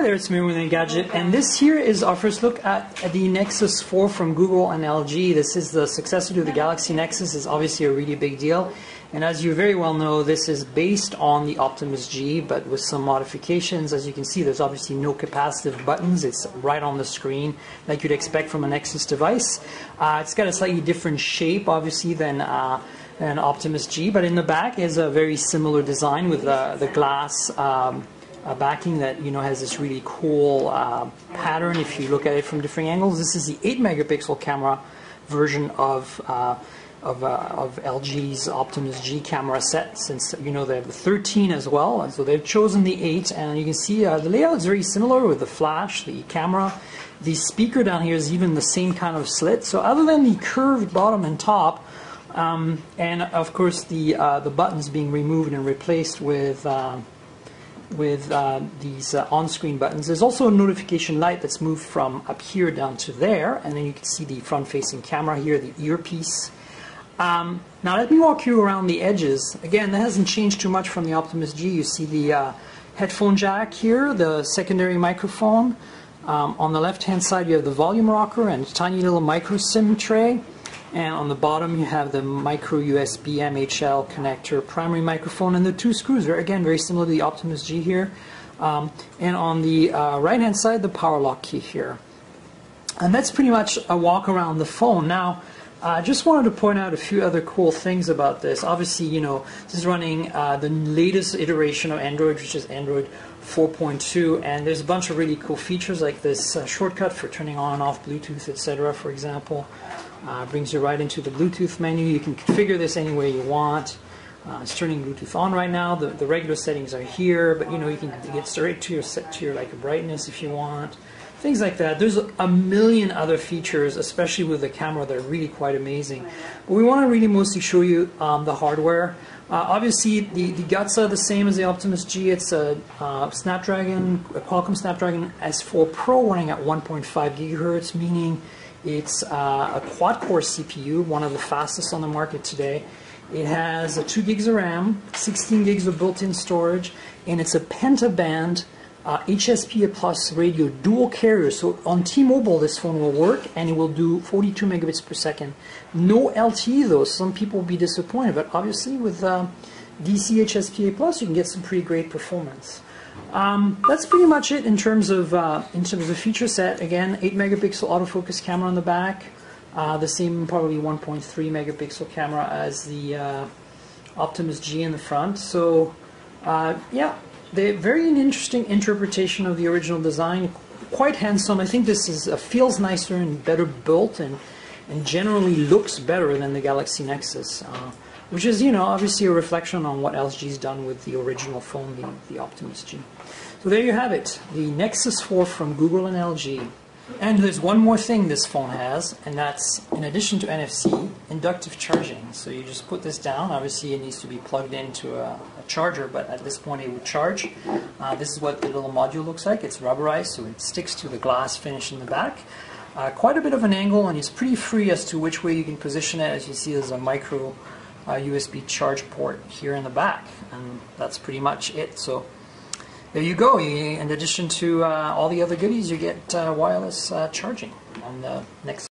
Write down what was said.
Hi there, it's me with Engadget, and this here is our first look at the Nexus 4 from Google and LG. This is the successor to the Galaxy Nexus. It's obviously a really big deal, and as you very well know, this is based on the Optimus G, but with some modifications. As you can see, there's obviously no capacitive buttons. It's right on the screen, like you'd expect from a Nexus device. It's got a slightly different shape, obviously, than Optimus G, but in the back is a very similar design with the glass backing that has this really cool pattern if you look at it from different angles. This is the 8 megapixel camera version of LG's Optimus G camera set, since they have the 13 as well, and so they've chosen the 8, and you can see the layout is very similar with the flash, the camera. The speaker down here is even the same kind of slit, so other than the curved bottom and top, and of course the buttons being removed and replaced with these on-screen buttons. There's also a notification light that's moved from up here down to there, and then you can see the front-facing camera here, the earpiece. Now let me walk you around the edges. Again, that hasn't changed too much from the Optimus G. You see the headphone jack here, the secondary microphone. On the left-hand side you have the volume rocker and a tiny little micro SIM tray. And on the bottom you have the micro USB MHL connector primary microphone, and the two screws are again very similar to the Optimus G here. And on the right hand side, the power lock key here. And that's pretty much a walk around the phone. Now I just wanted to point out a few other cool things about this. Obviously, this is running the latest iteration of Android, which is Android 4.2, and there's a bunch of really cool features like this shortcut for turning on and off Bluetooth, etc. for example. Brings you right into the Bluetooth menu. You can configure this any way you want. It's turning Bluetooth on right now. The regular settings are here, but you can get straight to your brightness if you want. Things like that. There's a million other features, especially with the camera, that are really quite amazing. But we want to really mostly show you the hardware. Obviously, the guts are the same as the Optimus G. It's a Qualcomm Snapdragon S4 Pro running at 1.5 gigahertz, meaning it's a quad-core CPU, one of the fastest on the market today. It has 2 gigs of RAM, 16 gigs of built-in storage, and it's a pentaband HSPA Plus radio dual carrier. So on T-Mobile this phone will work, and it will do 42 megabits per second. No LTE though, some people will be disappointed, but obviously with DC HSPA Plus you can get some pretty great performance. That's pretty much it in terms of the feature set. Again, 8 megapixel autofocus camera on the back, the same probably 1.3 megapixel camera as the Optimus G in the front. So yeah, they're very interesting interpretation of the original design. Quite handsome. I think this feels nicer and better built, and generally looks better than the Galaxy Nexus. Which is, obviously a reflection on what LG's done with the original phone, the Optimus G. So there you have it, the Nexus 4 from Google and LG. And there's one more thing this phone has, and that's, in addition to NFC, inductive charging. So you just put this down. Obviously it needs to be plugged into a charger, but at this point it would charge. This is what the little module looks like. It's rubberized, so it sticks to the glass finish in the back. Quite a bit of an angle, and it's pretty free as to which way you can position it. As you see, there's a micro USB charge port here in the back, and that's pretty much it. So there you go. In addition to all the other goodies, you get wireless charging on the next